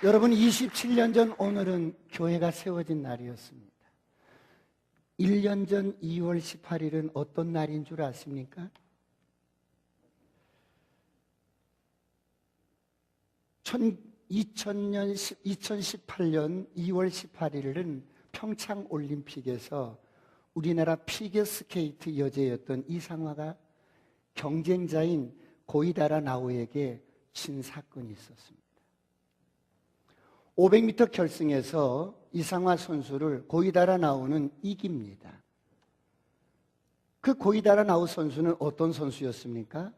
여러분, 27년 전 오늘은 교회가 세워진 날이었습니다. 1년 전 2월 18일은 어떤 날인 줄 아십니까? 2018년 2월 18일은 평창올림픽에서 우리나라 피겨스케이트 여제였던 이상화가 경쟁자인 고이다라 나오에게 진 사건이 있었습니다. 500m 결승에서 이상화 선수를 고이다라 나오는 이깁니다. 그 고이다라 나오 선수는 어떤 선수였습니까?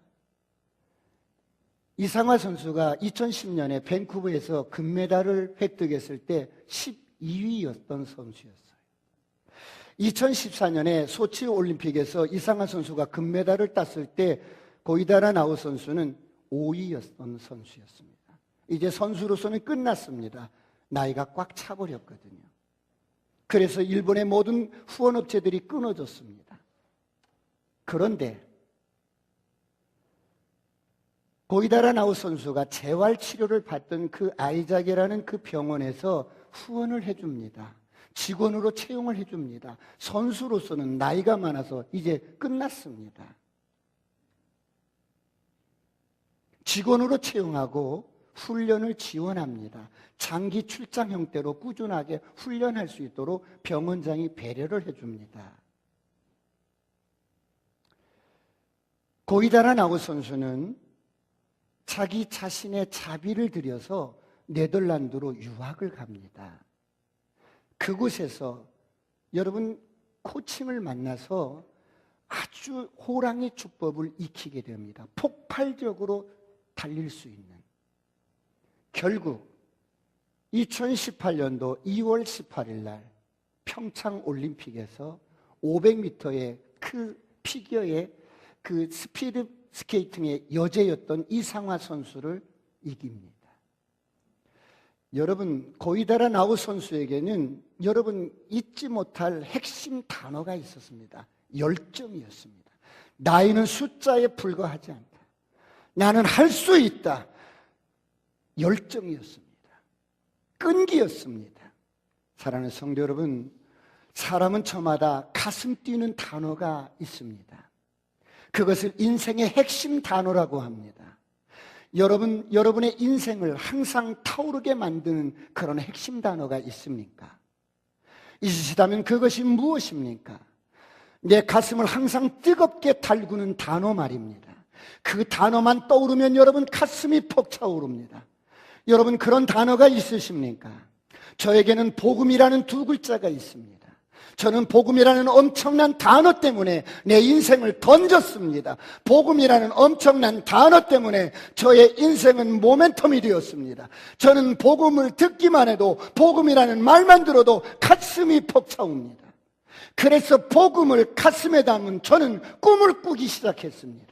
이상화 선수가 2010년에 밴쿠버에서 금메달을 획득했을 때 12위였던 선수였어요. 2014년에 소치 올림픽에서 이상화 선수가 금메달을 땄을 때 고이다라 나오 선수는 5위였던 선수였습니다. 이제 선수로서는 끝났습니다. 나이가 꽉 차버렸거든요. 그래서 일본의 모든 후원업체들이 끊어졌습니다. 그런데 고이다라 나오 선수가 재활치료를 받던 그 아이자게라는 그 병원에서 후원을 해줍니다. 직원으로 채용을 해줍니다. 선수로서는 나이가 많아서 이제 끝났습니다. 직원으로 채용하고 훈련을 지원합니다. 장기 출장 형태로 꾸준하게 훈련할 수 있도록 병원장이 배려를 해줍니다. 고이다라 나오 선수는 자기 자신의 자비를 들여서 네덜란드로 유학을 갑니다. 그곳에서 여러분 코칭을 만나서 아주 호랑이 주법을 익히게 됩니다. 폭발적으로 달릴 수 있는. 결국 2018년도 2월 18일 날 평창올림픽에서 500m의 그 피겨의 그 스피드 스케이팅의 여제였던 이상화 선수를 이깁니다. 여러분, 고이다라 나오 선수에게는 여러분 잊지 못할 핵심 단어가 있었습니다. 열정이었습니다. 나이는 숫자에 불과하지 않다. 나는 할 수 있다. 열정이었습니다. 끈기였습니다. 사랑하는 성도 여러분, 사람은 저마다 가슴 뛰는 단어가 있습니다. 그것을 인생의 핵심 단어라고 합니다. 여러분의 인생을 항상 타오르게 만드는 그런 핵심 단어가 있습니까? 있으시다면 그것이 무엇입니까? 내 가슴을 항상 뜨겁게 달구는 단어 말입니다. 그 단어만 떠오르면 여러분 가슴이 벅차오릅니다. 여러분 그런 단어가 있으십니까? 저에게는 복음이라는 두 글자가 있습니다. 저는 복음이라는 엄청난 단어 때문에 내 인생을 던졌습니다. 복음이라는 엄청난 단어 때문에 저의 인생은 모멘텀이 되었습니다. 저는 복음을 듣기만 해도 복음이라는 말만 들어도 가슴이 벅차옵니다. 그래서 복음을 가슴에 담은 저는 꿈을 꾸기 시작했습니다.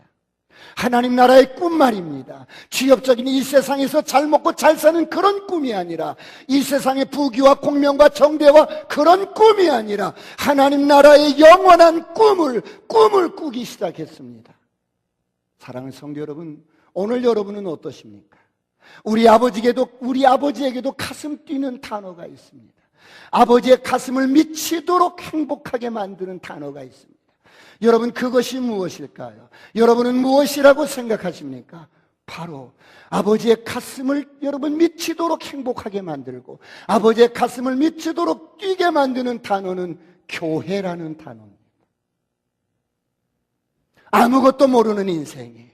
하나님 나라의 꿈 말입니다. 취업적인 이 세상에서 잘 먹고 잘 사는 그런 꿈이 아니라, 이 세상의 부귀와 공명과 정대와 그런 꿈이 아니라 하나님 나라의 영원한 꿈을 꾸기 시작했습니다. 사랑하는 성도 여러분, 오늘 여러분은 어떠십니까? 우리 아버지에게도 가슴 뛰는 단어가 있습니다. 아버지의 가슴을 미치도록 행복하게 만드는 단어가 있습니다. 여러분 그것이 무엇일까요? 여러분은 무엇이라고 생각하십니까? 바로 아버지의 가슴을 여러분 미치도록 행복하게 만들고 아버지의 가슴을 미치도록 뛰게 만드는 단어는 교회라는 단어입니다. 아무것도 모르는 인생이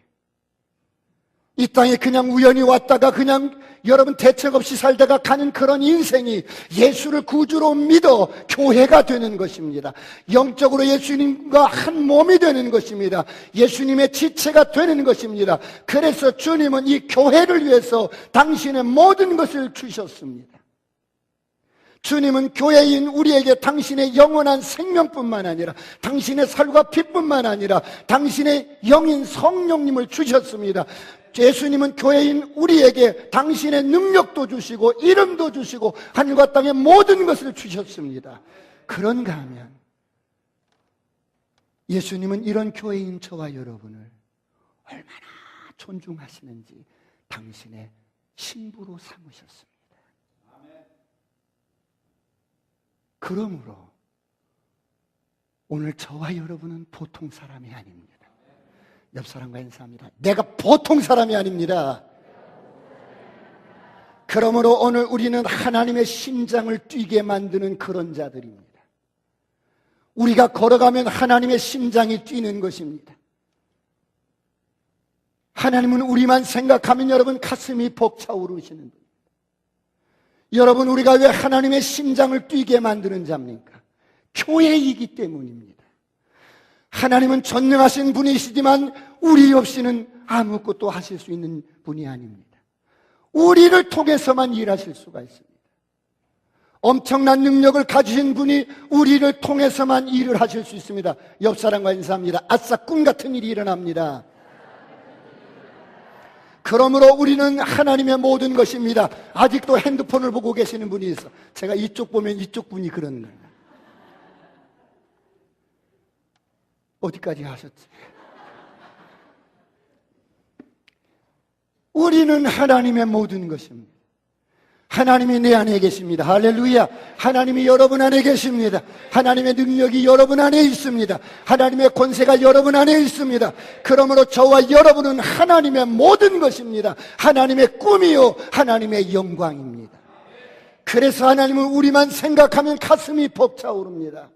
이 땅에 그냥 우연히 왔다가 그냥 여러분 대책 없이 살다가 가는 그런 인생이 예수를 구주로 믿어 교회가 되는 것입니다. 영적으로 예수님과 한 몸이 되는 것입니다. 예수님의 지체가 되는 것입니다. 그래서 주님은 이 교회를 위해서 당신의 모든 것을 주셨습니다. 주님은 교회인 우리에게 당신의 영원한 생명뿐만 아니라 당신의 살과 피뿐만 아니라 당신의 영인 성령님을 주셨습니다. 예수님은 교회인 우리에게 당신의 능력도 주시고 이름도 주시고 하늘과 땅의 모든 것을 주셨습니다. 그런가 하면 예수님은 이런 교회인 저와 여러분을 얼마나 존중하시는지 당신의 신부로 삼으셨습니다. 그러므로 오늘 저와 여러분은 보통 사람이 아닙니다. 옆 사람과 인사합니다. 내가 보통 사람이 아닙니다. 그러므로 오늘 우리는 하나님의 심장을 뛰게 만드는 그런 자들입니다. 우리가 걸어가면 하나님의 심장이 뛰는 것입니다. 하나님은 우리만 생각하면 여러분 가슴이 벅차오르시는 분입니다. 여러분, 우리가 왜 하나님의 심장을 뛰게 만드는 자입니까? 교회이기 때문입니다. 하나님은 전능하신 분이시지만 우리 없이는 아무것도 하실 수 있는 분이 아닙니다. 우리를 통해서만 일하실 수가 있습니다. 엄청난 능력을 가지신 분이 우리를 통해서만 일을 하실 수 있습니다. 옆 사람과 인사합니다. 아싸, 꿈 같은 일이 일어납니다. 그러므로 우리는 하나님의 모든 것입니다. 아직도 핸드폰을 보고 계시는 분이 있어. 제가 이쪽 보면 이쪽 분이 그런 거예요. 어디까지 하셨지? 우리는 하나님의 모든 것입니다. 하나님이 내 안에 계십니다. 할렐루야. 하나님이 여러분 안에 계십니다. 하나님의 능력이 여러분 안에 있습니다. 하나님의 권세가 여러분 안에 있습니다. 그러므로 저와 여러분은 하나님의 모든 것입니다. 하나님의 꿈이요 하나님의 영광입니다. 그래서 하나님은 우리만 생각하면 가슴이 벅차오릅니다.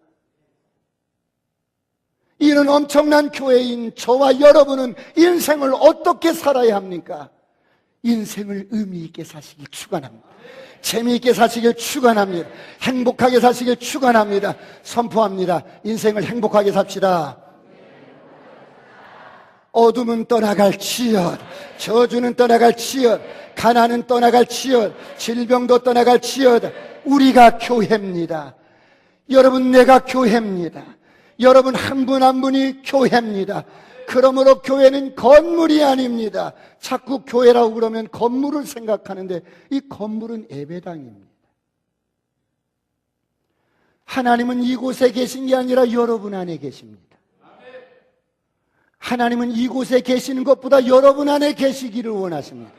이런 엄청난 교회인 저와 여러분은 인생을 어떻게 살아야 합니까? 인생을 의미 있게 사시길 축원합니다. 재미있게 사시길 축원합니다. 행복하게 사시길 축원합니다. 선포합니다. 인생을 행복하게 삽시다. 어둠은 떠나갈지어다. 저주는 떠나갈지어다. 가난은 떠나갈지어다. 질병도 떠나갈지어다. 우리가 교회입니다. 여러분, 내가 교회입니다. 여러분 한 분 한 분이 교회입니다. 그러므로 교회는 건물이 아닙니다. 자꾸 교회라고 그러면 건물을 생각하는데 이 건물은 예배당입니다. 하나님은 이곳에 계신 게 아니라 여러분 안에 계십니다. 하나님은 이곳에 계시는 것보다 여러분 안에 계시기를 원하십니다.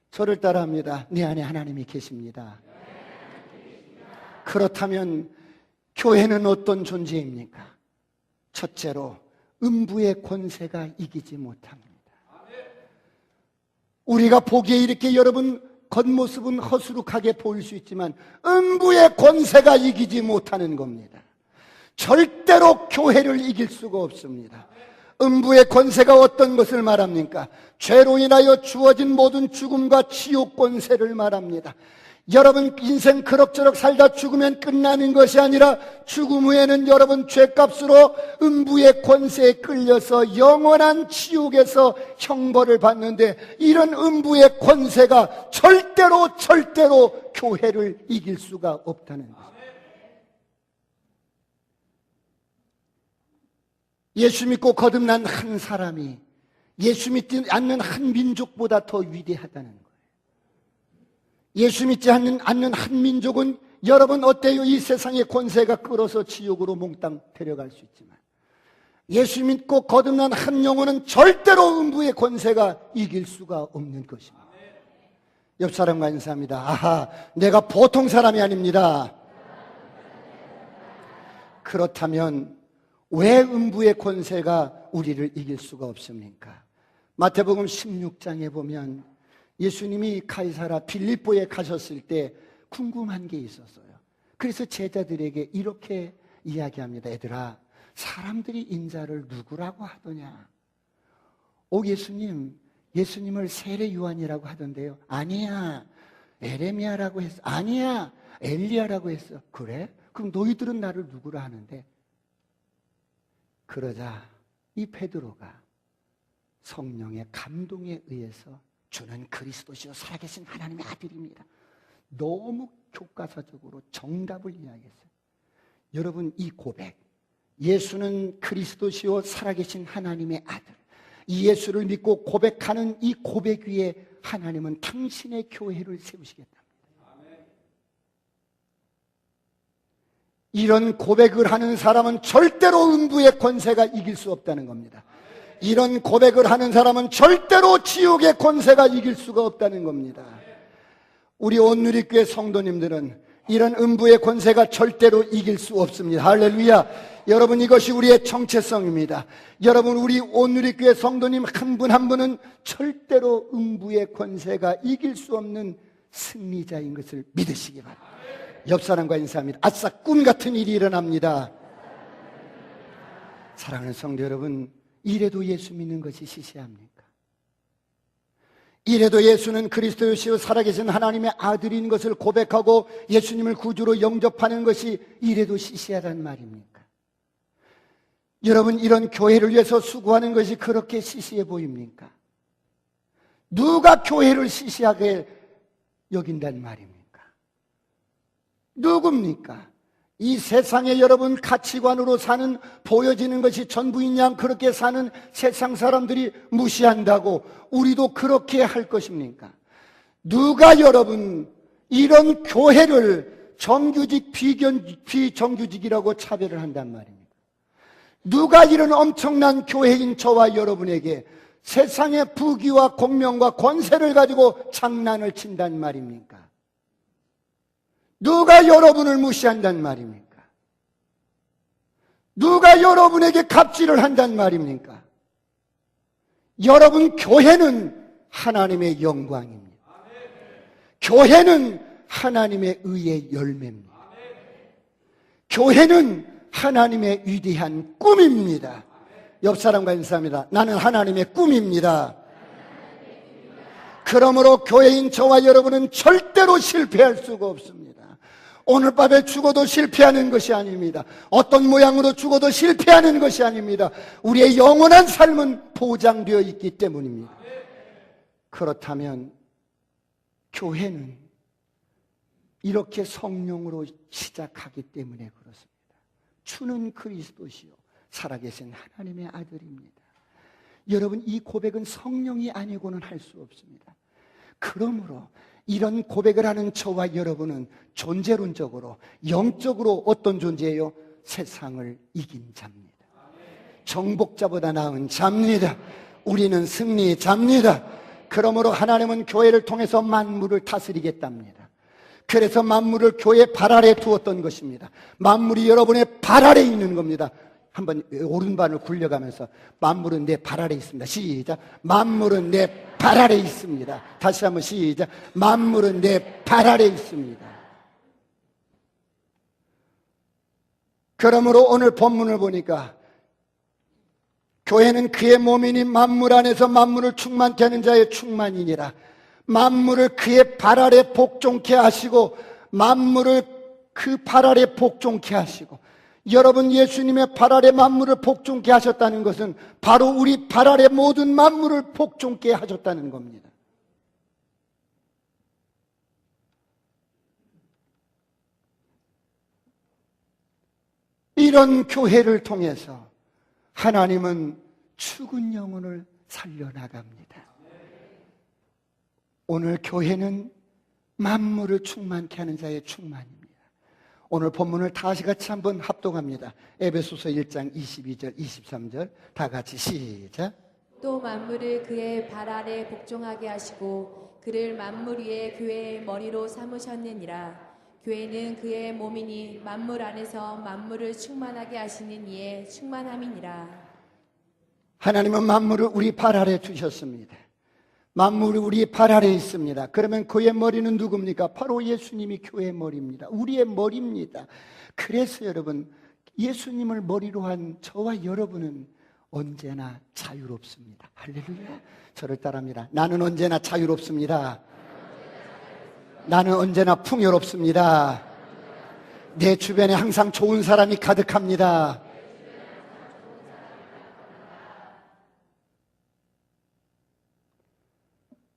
저를 따라합니다. 내 안에 하나님이 계십니다. 그렇다면 교회는 어떤 존재입니까? 첫째로 음부의 권세가 이기지 못합니다. 우리가 보기에 이렇게 여러분 겉모습은 허술하게 보일 수 있지만 음부의 권세가 이기지 못하는 겁니다. 절대로 교회를 이길 수가 없습니다. 음부의 권세가 어떤 것을 말합니까? 죄로 인하여 주어진 모든 죽음과 지옥 권세를 말합니다. 여러분 인생 그럭저럭 살다 죽으면 끝나는 것이 아니라 죽음 후에는 여러분 죄값으로 음부의 권세에 끌려서 영원한 지옥에서 형벌을 받는데 이런 음부의 권세가 절대로 교회를 이길 수가 없다는 것입니다. 예수 믿고 거듭난 한 사람이 예수 믿지 않는 한 민족보다 더 위대하다는 거예요. 예수 믿지 않는 한 민족은 여러분 어때요? 이 세상의 권세가 끌어서 지옥으로 몽땅 데려갈 수 있지만 예수 믿고 거듭난 한 영혼은 절대로 음부의 권세가 이길 수가 없는 것입니다. 옆 사람과 인사합니다. 아하, 내가 보통 사람이 아닙니다. 그렇다면 왜 음부의 권세가 우리를 이길 수가 없습니까? 마태복음 16장에 보면 예수님이 가이사라 빌립보에 가셨을 때 궁금한 게 있었어요. 그래서 제자들에게 이렇게 이야기합니다. 얘들아, 사람들이 인자를 누구라고 하더냐? 예수님을 세례 요한이라고 하던데요. 아니야, 에레미야라고 했어. 아니야, 엘리야라고 했어. 그래? 그럼 너희들은 나를 누구라 하는데? 그러자 이 베드로가 성령의 감동에 의해서 주는 그리스도시요 살아계신 하나님의 아들입니다. 너무 교과서적으로 정답을 이야기했어요. 여러분, 이 고백, 예수는 그리스도시요 살아계신 하나님의 아들, 이 예수를 믿고 고백하는 이 고백 위에 하나님은 당신의 교회를 세우시겠답니다. 이런 고백을 하는 사람은 절대로 음부의 권세가 이길 수 없다는 겁니다. 이런 고백을 하는 사람은 절대로 지옥의 권세가 이길 수가 없다는 겁니다. 우리 온누리교회 성도님들은 이런 음부의 권세가 절대로 이길 수 없습니다. 할렐루야. 여러분, 이것이 우리의 정체성입니다. 여러분, 우리 온누리교회 성도님 한 분 한 분은 절대로 음부의 권세가 이길 수 없는 승리자인 것을 믿으시기 바랍니다. 옆 사람과 인사합니다. 아싸, 꿈 같은 일이 일어납니다. 사랑하는 성도 여러분, 이래도 예수 믿는 것이 시시합니까? 이래도 예수는 그리스도이시오 살아계신 하나님의 아들인 것을 고백하고 예수님을 구주로 영접하는 것이 이래도 시시하단 말입니까? 여러분, 이런 교회를 위해서 수고하는 것이 그렇게 시시해 보입니까? 누가 교회를 시시하게 여긴단 말입니까? 누굽니까? 이 세상에 여러분 가치관으로 사는, 보여지는 것이 전부인 양 그렇게 사는 세상 사람들이 무시한다고 우리도 그렇게 할 것입니까? 누가 여러분 이런 교회를 정규직, 비정규직이라고 차별을 한단 말입니까? 누가 이런 엄청난 교회인 저와 여러분에게 세상의 부귀와 공명과 권세를 가지고 장난을 친단 말입니까? 누가 여러분을 무시한단 말입니까? 누가 여러분에게 갑질을 한단 말입니까? 여러분, 교회는 하나님의 영광입니다. 교회는 하나님의 의의 열매입니다. 교회는 하나님의 위대한 꿈입니다. 옆 사람과 인사합니다. 나는 하나님의 꿈입니다. 그러므로 교회인 저와 여러분은 절대로 실패할 수가 없습니다. 오늘 밤에 죽어도 실패하는 것이 아닙니다. 어떤 모양으로 죽어도 실패하는 것이 아닙니다. 우리의 영원한 삶은 보장되어 있기 때문입니다. 그렇다면 교회는 이렇게 성령으로 시작하기 때문에 그렇습니다. 주는 그리스도시요 살아계신 하나님의 아들입니다. 여러분, 이 고백은 성령이 아니고는 할 수 없습니다. 그러므로 이런 고백을 하는 저와 여러분은 존재론적으로, 영적으로 어떤 존재예요? 세상을 이긴 자입니다. 정복자보다 나은 자입니다. 우리는 승리자입니다. 그러므로 하나님은 교회를 통해서 만물을 다스리겠답니다. 그래서 만물을 교회 발 아래 두었던 것입니다. 만물이 여러분의 발 아래 있는 겁니다. 한번 오른발을 굴려가면서 만물은 내 발 아래 있습니다. 시작. 만물은 내 발 아래 있습니다. 다시 한번 시작. 만물은 내 발 아래 있습니다. 그러므로 오늘 본문을 보니까 교회는 그의 몸이니 만물 안에서 만물을 충만케 하는 자의 충만이니라. 만물을 그의 발 아래 복종케 하시고, 만물을 그 발 아래 복종케 하시고, 여러분, 예수님의 발 아래 만물을 복종케 하셨다는 것은 바로 우리 발 아래 모든 만물을 복종케 하셨다는 겁니다. 이런 교회를 통해서 하나님은 죽은 영혼을 살려나갑니다. 오늘 교회는 만물을 충만케 하는 자의 충만입니다. 오늘 본문을 다시 같이 한번 합독합니다. 에베소서 1장 22절 23절 다 같이 시작. 또 만물을 그의 발 아래 복종하게 하시고 그를 만물 위에 교회의 머리로 삼으셨느니라. 교회는 그의 몸이니 만물 안에서 만물을 충만하게 하시는 이의 충만함이니라. 하나님은 만물을 우리 발 아래 두셨습니다. 만물이 우리 발 아래 있습니다. 그러면 그의 머리는 누굽니까? 바로 예수님이 교회의 머리입니다. 우리의 머리입니다. 그래서 여러분, 예수님을 머리로 한 저와 여러분은 언제나 자유롭습니다. 할렐루야. 저를 따라합니다. 나는 언제나 자유롭습니다. 나는 언제나 풍요롭습니다. 내 주변에 항상 좋은 사람이 가득합니다.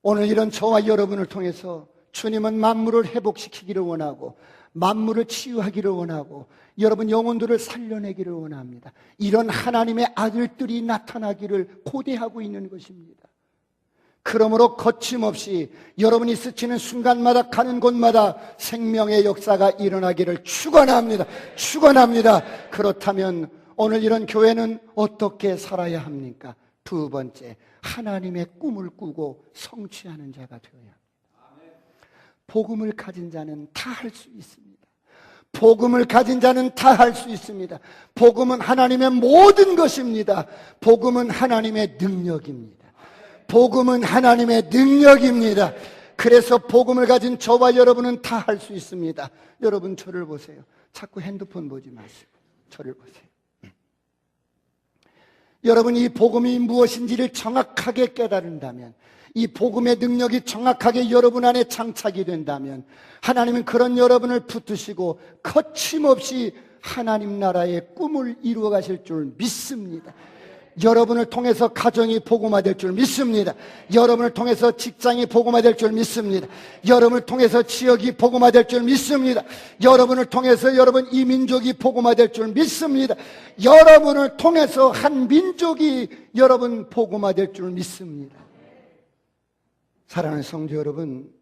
오늘 이런 저와 여러분을 통해서 주님은 만물을 회복시키기를 원하고, 만물을 치유하기를 원하고, 여러분 영혼들을 살려내기를 원합니다. 이런 하나님의 아들들이 나타나기를 고대하고 있는 것입니다. 그러므로 거침없이 여러분이 스치는 순간마다 가는 곳마다 생명의 역사가 일어나기를 축원합니다. 축원합니다. 그렇다면 오늘 이런 교회는 어떻게 살아야 합니까? 두 번째, 하나님의 꿈을 꾸고 성취하는 자가 되어야 합니다. 복음을 가진 자는 다 할 수 있습니다. 복음을 가진 자는 다 할 수 있습니다. 복음은 하나님의 모든 것입니다. 복음은 하나님의 능력입니다. 복음은 하나님의 능력입니다. 그래서 복음을 가진 저와 여러분은 다 할 수 있습니다. 여러분 저를 보세요. 자꾸 핸드폰 보지 마시고 저를 보세요. 여러분이 이 복음이 무엇인지를 정확하게 깨달은다면, 이 복음의 능력이 정확하게 여러분 안에 장착이 된다면 하나님은 그런 여러분을 붙드시고 거침없이 하나님 나라의 꿈을 이루어 가실 줄 믿습니다. 여러분을 통해서 가정이 복음화될 줄 믿습니다. 여러분을 통해서 직장이 복음화될 줄 믿습니다. 여러분을 통해서 지역이 복음화될 줄 믿습니다. 여러분을 통해서 여러분 이 민족이 복음화될 줄 믿습니다. 여러분을 통해서 한 민족이 여러분 복음화될 줄 믿습니다. 사랑하는 성도 여러분,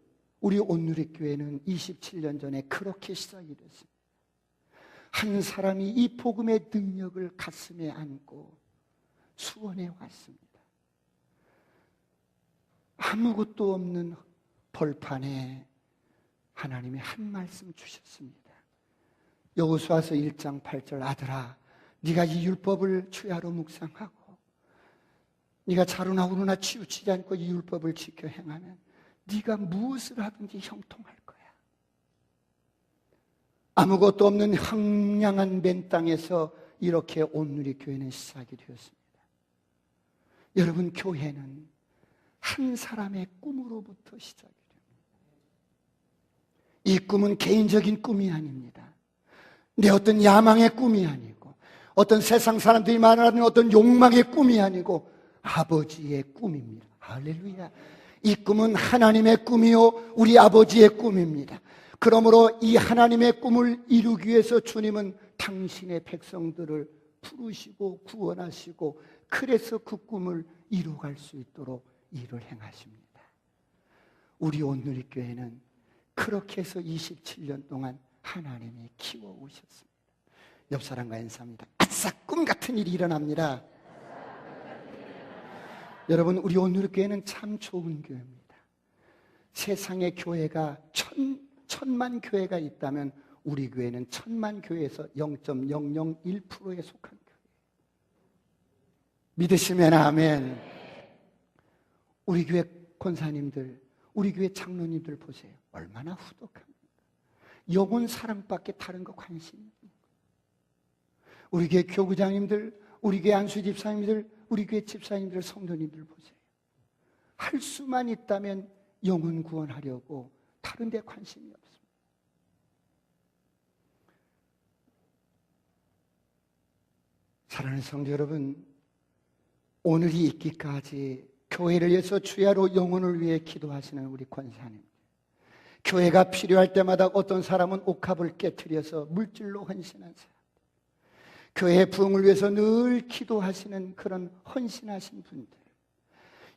우리 온누리교회는 27년 전에 그렇게 시작이 됐습니다. 한 사람이 이 복음의 능력을 가슴에 안고 수원에 왔습니다. 아무것도 없는 벌판에 하나님이 한 말씀 주셨습니다. 여호수아서 1장 8절, 아들아 네가 이 율법을 주야로 묵상하고 네가 자루나 우루나 치우치지 않고 이 율법을 지켜 행하면 네가 무엇을 하든지 형통할 거야. 아무것도 없는 황량한 맨 땅에서 이렇게 온누리교회는 시작이 되었습니다. 여러분, 교회는 한 사람의 꿈으로부터 시작이 됩니다. 이 꿈은 개인적인 꿈이 아닙니다. 내 어떤 야망의 꿈이 아니고 어떤 세상 사람들이 말하는 어떤 욕망의 꿈이 아니고 아버지의 꿈입니다. 할렐루야. 이 꿈은 하나님의 꿈이요 우리 아버지의 꿈입니다. 그러므로 이 하나님의 꿈을 이루기 위해서 주님은 당신의 백성들을 부르시고 구원하시고 그래서 그 꿈을 이루어갈 수 있도록 일을 행하십니다. 우리 온누리교회는 그렇게 해서 27년 동안 하나님이 키워오셨습니다. 옆 사람과 인사합니다. 아싸, 꿈 같은 일이 일어납니다. 여러분, 우리 온누리교회는 참 좋은 교회입니다. 세상의 교회가 천만 교회가 있다면 우리 교회는 1000만 교회에서 0.001%에 속한 교회. 믿으시면 아멘. 우리 교회 권사님들, 우리 교회 장로님들 보세요. 얼마나 후덕합니까? 영혼 사랑밖에 다른 거 관심이 없는 거예요. 우리 교회 교구장님들, 우리 교회 안수 집사님들, 우리 교회 집사님들, 성도님들 보세요. 할 수만 있다면 영혼 구원하려고 다른 데 관심이 없습니다. 사랑하는 성도 여러분, 오늘이 있기까지 교회를 위해서 주야로 영혼을 위해 기도하시는 우리 권사님, 교회가 필요할 때마다 어떤 사람은 옥합을 깨트려서 물질로 헌신한 사람, 교회의 부흥을 위해서 늘 기도하시는 그런 헌신하신 분들,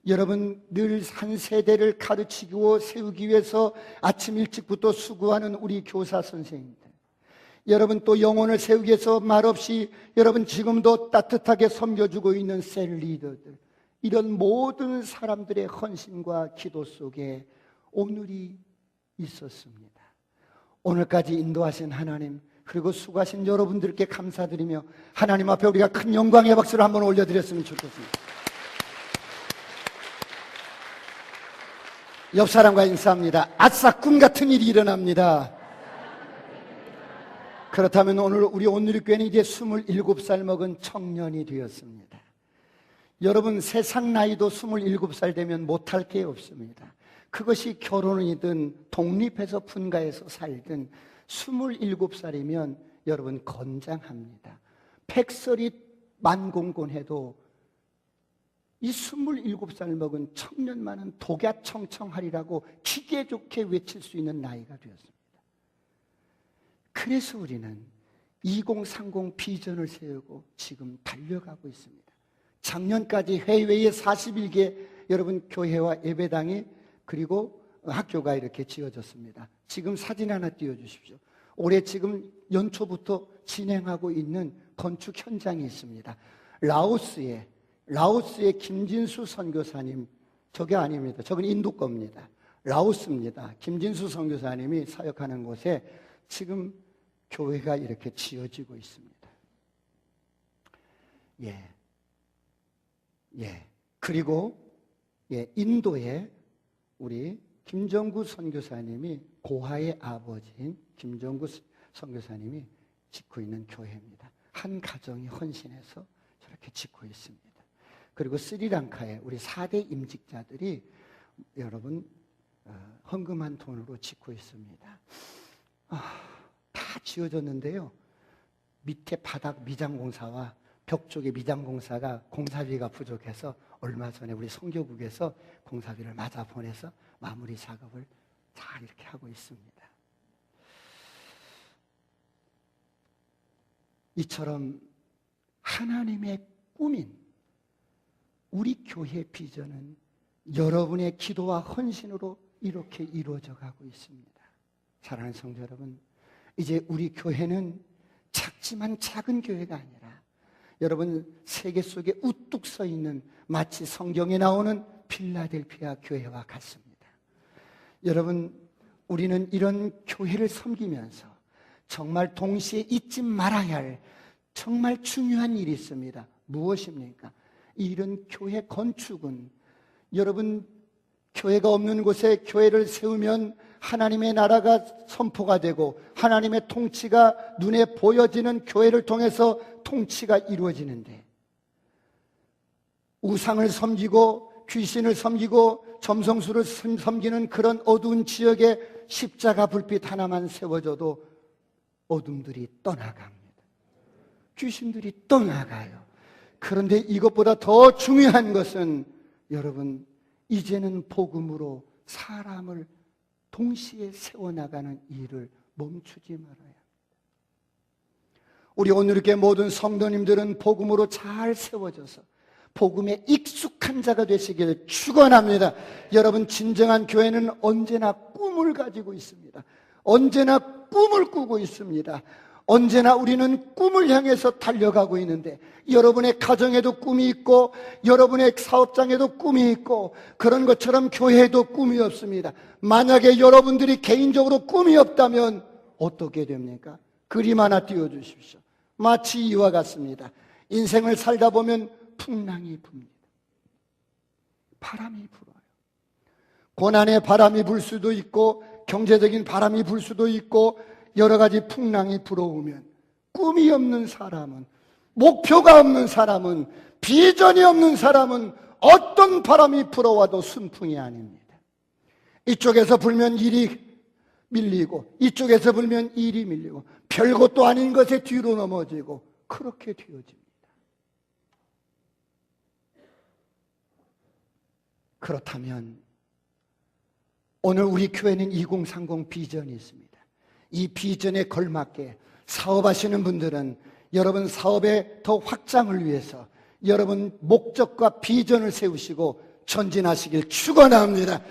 여러분 늘 한 세대를 가르치고 세우기 위해서 아침 일찍부터 수고하는 우리 교사 선생님들, 여러분 또 영혼을 세우기 위해서 말없이 여러분 지금도 따뜻하게 섬겨주고 있는 셀 리더들, 이런 모든 사람들의 헌신과 기도 속에 오늘이 있었습니다. 오늘까지 인도하신 하나님, 그리고 수고하신 여러분들께 감사드리며 하나님 앞에 우리가 큰 영광의 박수를 한번 올려드렸으면 좋겠습니다. 옆 사람과 인사합니다. 아싸, 꿈 같은 일이 일어납니다. 그렇다면 오늘 우리 온누리교회는 이제 27살 먹은 청년이 되었습니다. 여러분, 세상 나이도 27살 되면 못할 게 없습니다. 그것이 결혼이든 독립해서 분가해서 살든 27살이면 여러분 건장합니다. 백설이 만공곤해도 이 27살 먹은 청년만은 독야청청하리라고 기계 좋게 외칠 수 있는 나이가 되었습니다. 그래서 우리는 2030 비전을 세우고 지금 달려가고 있습니다. 작년까지 해외에 41개 여러분 교회와 예배당이 그리고 학교가 이렇게 지어졌습니다. 지금 사진 하나 띄워주십시오. 올해 지금 연초부터 진행하고 있는 건축 현장이 있습니다. 라오스의 김진수 선교사님, 저게 아닙니다. 저건 인도 겁니다. 라오스입니다. 김진수 선교사님이 사역하는 곳에 지금 교회가 이렇게 지어지고 있습니다. 그리고 인도에 우리 김정구 선교사님이, 고아의 아버지인 김정구 선교사님이 짓고 있는 교회입니다. 한 가정이 헌신해서 저렇게 짓고 있습니다. 그리고 스리랑카에 우리 4대 임직자들이 여러분 헌금한 돈으로 짓고 있습니다. 다 지어졌는데요, 밑에 바닥 미장공사와 벽 쪽에 미장공사가 공사비가 부족해서 얼마 전에 우리 선교국에서 공사비를 맞아 보내서 마무리 작업을 잘 이렇게 하고 있습니다. 이처럼 하나님의 꿈인 우리 교회의 비전은 여러분의 기도와 헌신으로 이렇게 이루어져 가고 있습니다. 사랑하는 성도 여러분, 이제 우리 교회는 작지만 작은 교회가 아니라 여러분 세계 속에 우뚝 서 있는 마치 성경에 나오는 필라델피아 교회와 같습니다. 여러분, 우리는 이런 교회를 섬기면서 정말 동시에 잊지 말아야 할 정말 중요한 일이 있습니다. 무엇입니까? 이런 교회 건축은 여러분, 교회가 없는 곳에 교회를 세우면 하나님의 나라가 선포가 되고 하나님의 통치가 눈에 보여지는 교회를 통해서 통치가 이루어지는데, 우상을 섬기고 귀신을 섬기고 점성술을 섬기는 그런 어두운 지역에 십자가 불빛 하나만 세워져도 어둠들이 떠나갑니다. 귀신들이 떠나가요. 그런데 이것보다 더 중요한 것은 여러분, 이제는 복음으로 사람을 동시에 세워나가는 일을 멈추지 말아야 합니다. 우리 오늘 이렇게 모든 성도님들은 복음으로 잘 세워져서 복음에 익숙한 자가 되시기를 축원합니다. 여러분, 진정한 교회는 언제나 꿈을 가지고 있습니다. 언제나 꿈을 꾸고 있습니다. 언제나 우리는 꿈을 향해서 달려가고 있는데, 여러분의 가정에도 꿈이 있고 여러분의 사업장에도 꿈이 있고 그런 것처럼 교회에도 꿈이 없습니다. 만약에 여러분들이 개인적으로 꿈이 없다면 어떻게 됩니까? 그림 하나 띄워주십시오. 마치 이와 같습니다. 인생을 살다 보면 풍랑이 붑니다. 바람이 불어요. 고난의 바람이 불 수도 있고 경제적인 바람이 불 수도 있고 여러 가지 풍랑이 불어오면 꿈이 없는 사람은, 목표가 없는 사람은, 비전이 없는 사람은 어떤 바람이 불어와도 순풍이 아닙니다. 이쪽에서 불면 일이 밀리고 이쪽에서 불면 일이 밀리고 별것도 아닌 것에 뒤로 넘어지고 그렇게 되어집니다. 그렇다면 오늘 우리 교회는 2030 비전이 있습니다. 이 비전에 걸맞게 사업하시는 분들은 여러분 사업의 더 확장을 위해서 여러분 목적과 비전을 세우시고 전진하시길 축원합니다.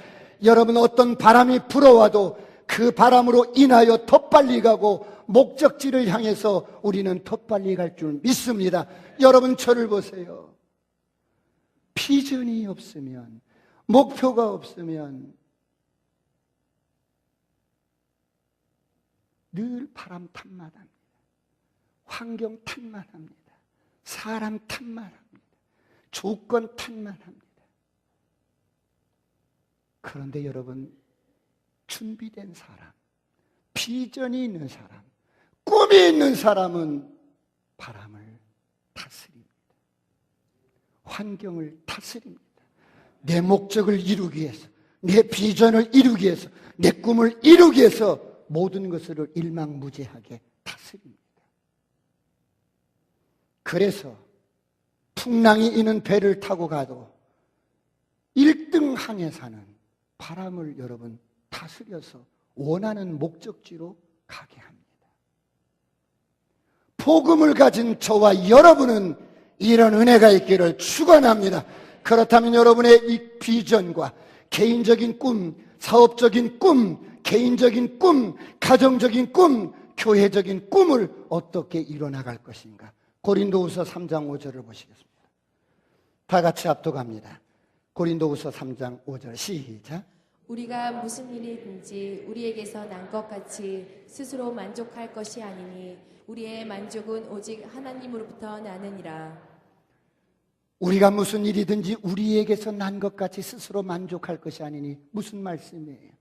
여러분, 어떤 바람이 불어와도 그 바람으로 인하여 더 빨리 가고 목적지를 향해서 우리는 더 빨리 갈 줄 믿습니다. 여러분, 저를 보세요. 비전이 없으면, 목표가 없으면 늘 바람 탓만 합니다. 환경 탓만 합니다. 사람 탓만 합니다. 조건 탓만 합니다. 그런데 여러분, 준비된 사람, 비전이 있는 사람, 꿈이 있는 사람은 바람을 다스립니다. 환경을 다스립니다. 내 목적을 이루기 위해서, 내 비전을 이루기 위해서, 내 꿈을 이루기 위해서 모든 것을 일망무진하게 다스립니다. 그래서 풍랑이 있는 배를 타고 가도 1등 항에 사는 바람을 여러분 다스려서 원하는 목적지로 가게 합니다. 복음을 가진 저와 여러분은 이런 은혜가 있기를 축원합니다. 그렇다면 여러분의 이 비전과 개인적인 꿈, 사업적인 꿈, 개인적인 꿈, 가정적인 꿈, 교회적인 꿈을 어떻게 이뤄나갈 것인가? 고린도후서 3장 5절을 보시겠습니다. 다 같이 압도갑니다. 고린도후서 3장 5절 시작. 우리가 무슨 일이든지 우리에게서 난 것 같이 스스로 만족할 것이 아니니 우리의 만족은 오직 하나님으로부터 나느니라. 우리가 무슨 일이든지 우리에게서 난 것 같이 스스로 만족할 것이 아니니 무슨 말씀이에요?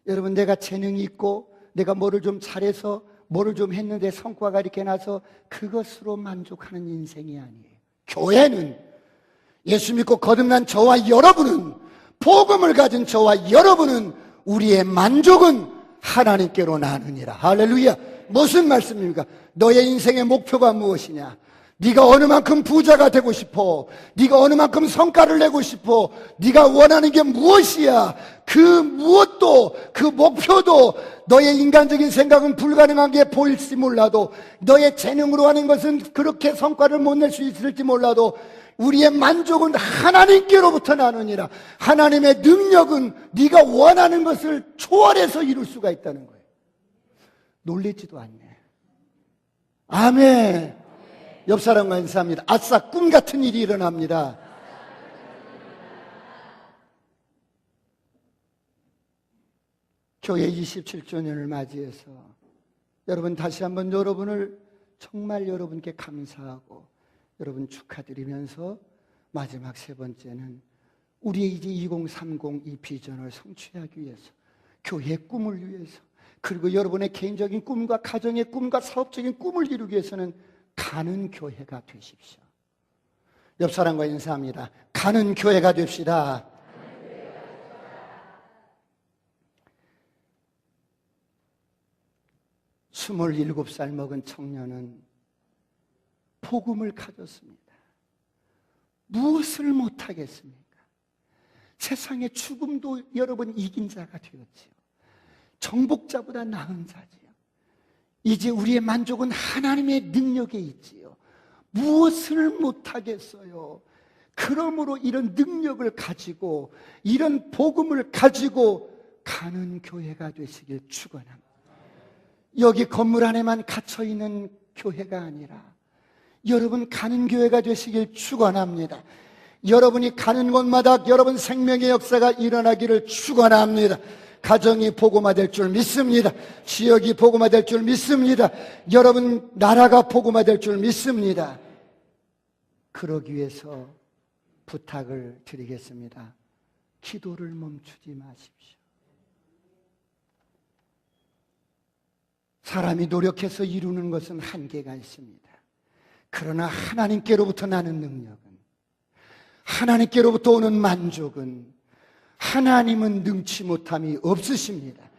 여러분, 내가 재능이 있고 내가 뭐를 좀 잘해서 뭐를 좀 했는데 성과가 이렇게 나서 그것으로 만족하는 인생이 아니에요. 교회는, 예수 믿고 거듭난 저와 여러분은, 복음을 가진 저와 여러분은, 우리의 만족은 하나님께로 나누니라. 할렐루야. 무슨 말씀입니까? 너의 인생의 목표가 무엇이냐? 네가 어느 만큼 부자가 되고 싶어? 네가 어느 만큼 성과를 내고 싶어? 네가 원하는 게 무엇이야? 그 무엇도, 그 목표도 너의 인간적인 생각은 불가능한 게 보일지 몰라도, 너의 재능으로 하는 것은 그렇게 성과를 못 낼 수 있을지 몰라도, 우리의 만족은 하나님께로부터 나누니라. 하나님의 능력은 네가 원하는 것을 초월해서 이룰 수가 있다는 거예요. 놀랬지도 않네. 아멘. 옆 사람과 인사합니다. 아싸, 꿈 같은 일이 일어납니다. 교회 27주년을 맞이해서 여러분, 다시 한번 여러분을 정말 여러분께 감사하고 여러분 축하드리면서, 마지막 세 번째는 우리의 이제 2030 이 비전을 성취하기 위해서, 교회의 꿈을 위해서, 그리고 여러분의 개인적인 꿈과 가정의 꿈과 사업적인 꿈을 이루기 위해서는 가는 교회가 되십시오. 옆 사람과 인사합니다. 가는 교회가 됩시다. 27살 먹은 청년은 복음을 가졌습니다. 무엇을 못하겠습니까? 세상의 죽음도 여러분 이긴 자가 되었지요. 정복자보다 나은 자지요. 이제 우리의 만족은 하나님의 능력에 있지요. 무엇을 못하겠어요? 그러므로 이런 능력을 가지고, 이런 복음을 가지고 가는 교회가 되시길 축원합니다. 여기 건물 안에만 갇혀있는 교회가 아니라 여러분 가는 교회가 되시길 축원합니다. 여러분이 가는 곳마다 여러분 생명의 역사가 일어나기를 축원합니다. 가정이 복음화될 줄 믿습니다. 지역이 복음화될 줄 믿습니다. 여러분 나라가 복음화될 줄 믿습니다. 그러기 위해서 부탁을 드리겠습니다. 기도를 멈추지 마십시오. 사람이 노력해서 이루는 것은 한계가 있습니다. 그러나 하나님께로부터 나는 능력은, 하나님께로부터 오는 만족은, 하나님은 능치 못함이 없으십니다.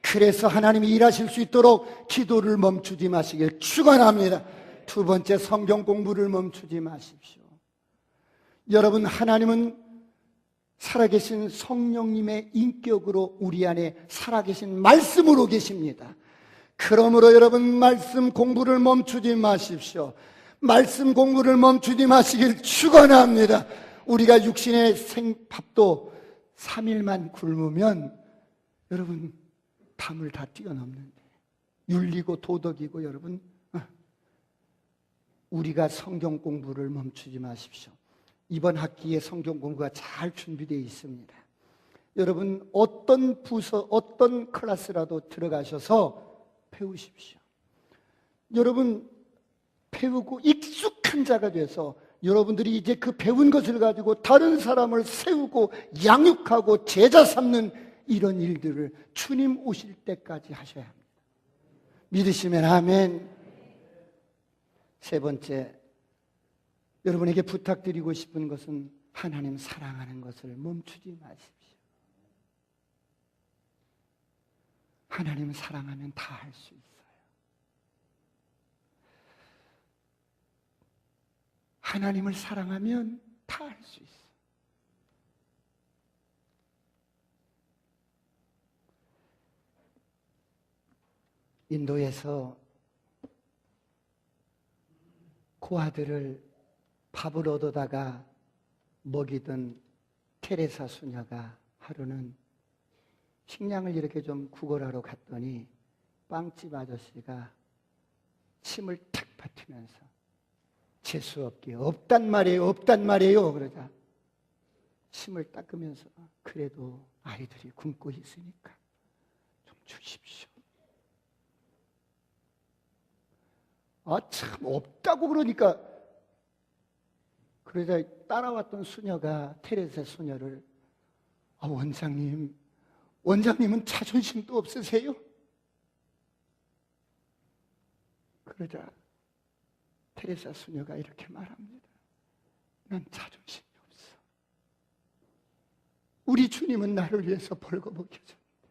그래서 하나님이 일하실 수 있도록 기도를 멈추지 마시길 축원합니다. 두 번째, 성경 공부를 멈추지 마십시오. 여러분, 하나님은 살아계신 성령님의 인격으로 우리 안에 살아계신 말씀으로 계십니다. 그러므로 여러분 말씀 공부를 멈추지 마십시오. 말씀 공부를 멈추지 마시길 축원합니다. 우리가 육신의 생밥도 3일만 굶으면 여러분 밤을 다 뛰어넘는데, 윤리고 도덕이고, 여러분 우리가 성경 공부를 멈추지 마십시오. 이번 학기에 성경 공부가 잘 준비되어 있습니다. 여러분 어떤 부서, 어떤 클래스라도 들어가셔서 배우십시오. 여러분 배우고 익숙한 자가 돼서 여러분들이 이제 그 배운 것을 가지고 다른 사람을 세우고 양육하고 제자 삼는 이런 일들을 주님 오실 때까지 하셔야 합니다. 믿으시면 아멘. 세 번째, 여러분에게 부탁드리고 싶은 것은 하나님 사랑하는 것을 멈추지 마십시오. 하나님 사랑하면 다 할 수 있어요. 하나님을 사랑하면 다 할 수 있어요. 인도에서 고아들을 밥을 얻어다가 먹이던 테레사 수녀가 하루는 식량을 이렇게 좀 구걸하러 갔더니 빵집 아저씨가 침을 탁 뱉으면서 재수없게 없단 말이에요, 없단 말이에요 그러자 침을 닦으면서 그래도 아이들이 굶고 있으니까 좀 주십시오. 참 없다고 그러니까. 그러자 따라왔던 수녀가 테레사 수녀를 원장님은 자존심도 없으세요? 그러자 테레사 수녀가 이렇게 말합니다. 난 자존심이 없어. 우리 주님은 나를 위해서 벌거벗겨졌는데,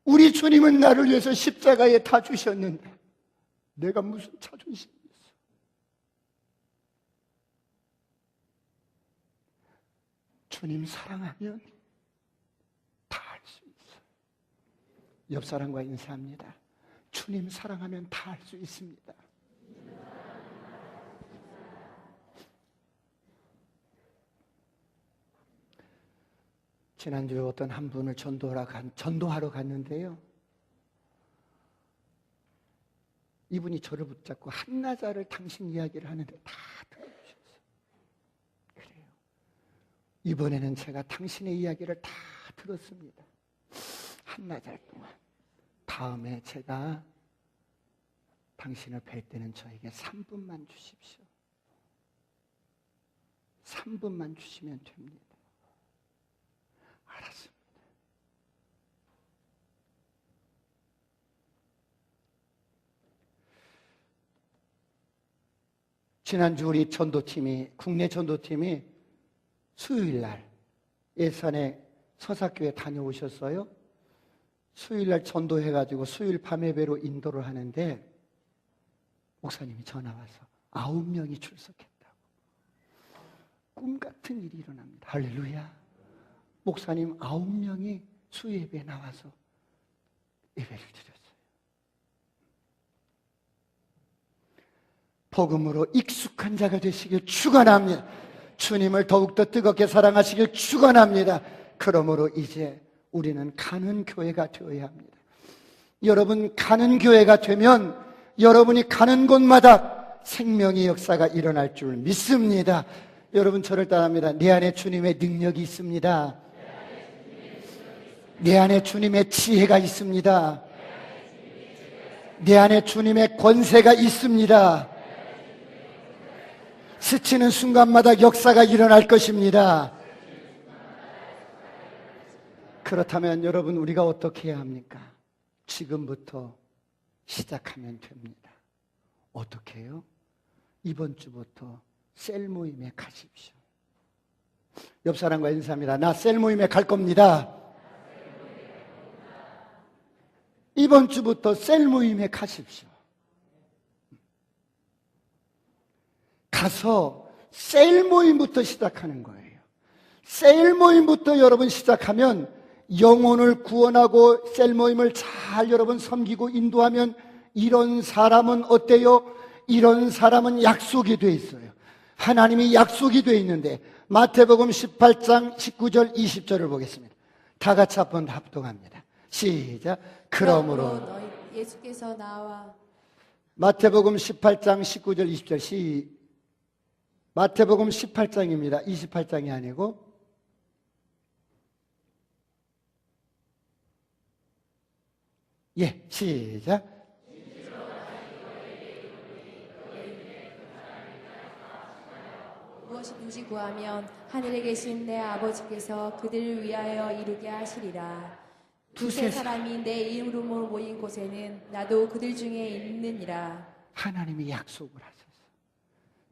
우리 주님은 나를 위해서 십자가에 다 주셨는데 내가 무슨 자존심이 있어. 주님 사랑하면 다 할 수 있어. 옆 사람과 인사합니다. 주님 사랑하면 다 할 수 있습니다. 지난주에 어떤 한 분을 전도하러 갔는데요. 이분이 저를 붙잡고 한나자를 당신 이야기를 하는데 다 들어주셨어요. 그래요. 이번에는 제가 당신의 이야기를 다 들었습니다. 한나절 동안. 다음에 제가 당신을 뵐 때는 저에게 3분만 주십시오. 3분만 주시면 됩니다. 알았습니다. 지난주 우리 국내 전도팀이 수요일날 예산에 서사교회 다녀오셨어요. 수요일날 전도해가지고 수요일 밤 예배로 인도를 하는데 목사님이 전화와서 9명이 출석했다고. 꿈같은 일이 일어납니다. 할렐루야. 목사님 9명이 수요 예배에 나와서 예배를 드렸어요. 복음으로 익숙한 자가 되시길 축원합니다. 주님을 더욱더 뜨겁게 사랑하시길 축원합니다. 그러므로 이제 우리는 가는 교회가 되어야 합니다. 여러분 가는 교회가 되면 여러분이 가는 곳마다 생명의 역사가 일어날 줄 믿습니다. 여러분 저를 따라합니다. 내 안에 주님의 능력이 있습니다. 내 안에 주님의 지혜가 있습니다. 내 안에 주님의 권세가 있습니다. 스치는 순간마다 역사가 일어날 것입니다. 그렇다면 여러분 우리가 어떻게 해야 합니까? 지금부터 시작하면 됩니다. 어떻게 해요? 이번 주부터 셀 모임에 가십시오. 옆 사람과 인사합니다. 나 셀 모임에 갈 겁니다. 이번 주부터 셀 모임에 가십시오. 가서 셀 모임부터 시작하는 거예요. 셀 모임부터 여러분 시작하면 영혼을 구원하고 셀 모임을 잘 여러분 섬기고 인도하면 이런 사람은 어때요? 이런 사람은 약속이 돼 있어요. 하나님이 약속이 돼 있는데 마태복음 18장 19절 20절을 보겠습니다. 다 같이 한번 합동합니다. 시작. 그러므로 너희 예수께서 나와 마태복음 18장 19절 20절 마태복음 18장입니다. 28장이 아니고 시작. 무엇이든지 구하면 하늘에 계신 내 아버지께서 그들을 위하여 이루게 하시리라. 두세 사람이 내 이름으로 모인 곳에는 나도 그들 중에 있느니라. 하나님이 약속을 하셨어.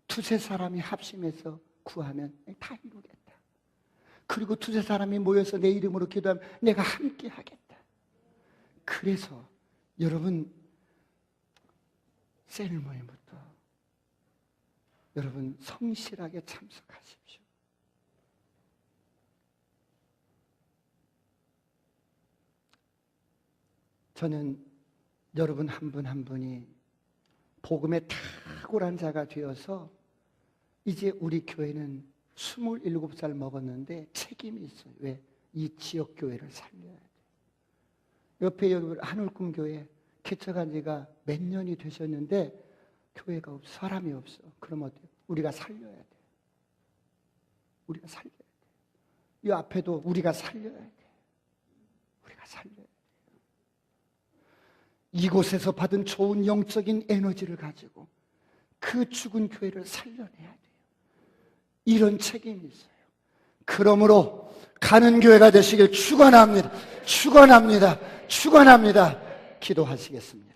두세 사람이 합심해서 구하면 다 이루겠다. 그리고 두세 사람이 모여서 내 이름으로 기도하면 내가 함께 하겠다. 그래서 여러분 셀 모임부터 여러분 성실하게 참석하십시오. 저는 여러분 한 분 한 분이 복음에 탁월한 자가 되어서 이제 우리 교회는 27살 먹었는데 책임이 있어요. 왜? 이 지역 교회를 살려야 돼요. 옆에 여기 한울꿈 교회 개척한 지가 몇 년이 되셨는데 교회가 없어, 사람이 없어. 그럼 어때요? 우리가 살려야 돼요. 우리가 살려야 돼요. 이 앞에도 우리가 살려야 돼. 우리가 살려야 돼. 이곳에서 받은 좋은 영적인 에너지를 가지고 그 죽은 교회를 살려내야 돼요. 이런 책임이 있어요. 그러므로 가는 교회가 되시길 축원합니다. 축원합니다. 축원합니다. 기도하시겠습니다.